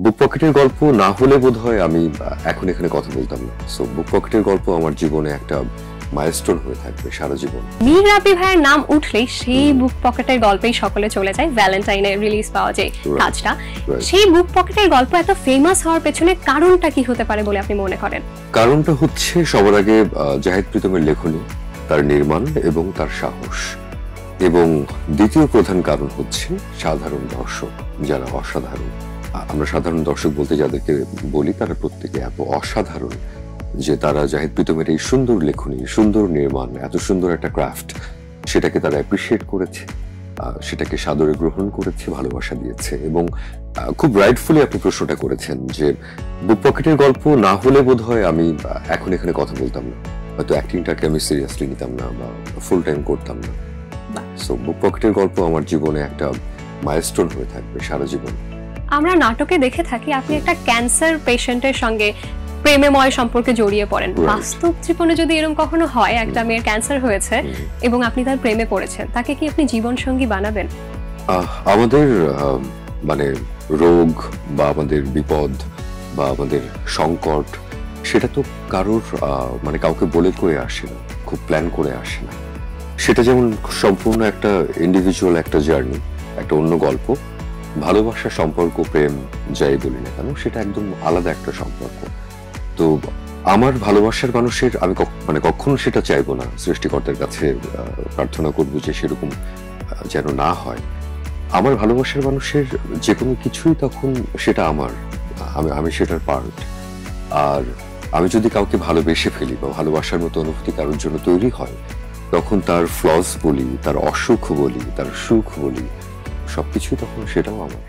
বুক পকেটের গল্প না হলে বোধহয় আমি এখন এখানে কথা বলতাম না। সো বুক পকেটের গল্প আমার জীবনে একটা মাইলস্টোন হয়ে থাকবে সারা জীবন। মীর রাব্বি ভাইয়ের নাম উঠলেই সেই বুক পকেটের গল্পেই সকলে চলে যায়। ভ্যালেন্টাইনে রিলিজ পাওয়া যে কাজটা, সেই বুক পকেটের গল্প এত ফেমাস হওয়ার পেছনে কারণটা কি হতে পারে বলে আপনি মনে করেন? কারণটা হচ্ছে সবার আগে জাহিদ প্রীতমের লেখনী, তার নির্মাণ এবং তার সাহস, এবং দ্বিতীয় প্রধান কারণ হচ্ছে সাধারণ দর্শক যারা অসাধারণ। আমরা সাধারণ দর্শক বলতে যাদেরকে বলি তারা প্রত্যেকে এত অসাধারণ যে তারা জাহিদ প্রীতমের এই সুন্দর লেখনী, সুন্দর নির্মাণ, এত সুন্দর একটা ক্রাফট, সেটাকে তারা অ্যাপ্রিসিয়েট করেছে, সেটাকে সাদরে গ্রহণ করেছে, ভালোবাসা দিয়েছে। এবং খুব রাইটফুলি আপনি প্রশ্নটা করেছেন যে বুক পকেটের গল্প না হলে বোধহয় আমি এখন এখানে কথা বলতাম না, হয়তো অ্যাক্টিংটাকে আমি সিরিয়াসলি নিতাম না বা ফুল টাইম করতাম না। সো বুক পকেটের গল্প আমার জীবনে একটা মাইলস্টোন হয়ে থাকবে সারা জীবন। আমরা নাটকে দেখে থাকি আপনি একটা ক্যান্সার পেশেন্টের সঙ্গে প্রেমময় সম্পর্কে জড়িয়ে পড়েন। বাস্তব জীবনে যদি এরকম কখনো হয়, একটা মেয়ের ক্যান্সার হয়েছে এবং আপনি তার প্রেমে পড়েছেন, তাকে কি আপনি জীবন সঙ্গী বানাবেন? আমাদের মানে রোগ বা আমাদের বিপদ বা আমাদের সংকট, সেটা তো কারোর মানে কাউকে বলে করে আসে না, খুব প্ল্যান করে আসে না। সেটা যেমন সম্পূর্ণ একটা ইন্ডিভিজুয়াল একটা জার্নি, একটা অন্য গল্প। ভালোবাসা, সম্পর্ক, প্রেম যাই বলি না কেন, সেটা একদম আলাদা একটা সম্পর্ক। তো আমার ভালোবাসার মানুষের আমি মানে কখনো সেটা চাইবো না, সৃষ্টিকর্তার কাছে প্রার্থনা করবো যে সেরকম যেন না হয়। আমার ভালোবাসার মানুষের যে কোনো কিছুই তখন সেটা আমার, আমি সেটার পার্ট। আর আমি যদি কাউকে ভালোবেসে ফেলি বা ভালোবাসার মতো অনুভূতি কারোর জন্য তৈরি হয়, তখন তার ফ্লস বলি, তার অসুখ বলি, তার সুখ বলি, সবকিছুই তখন সেটাও আমার।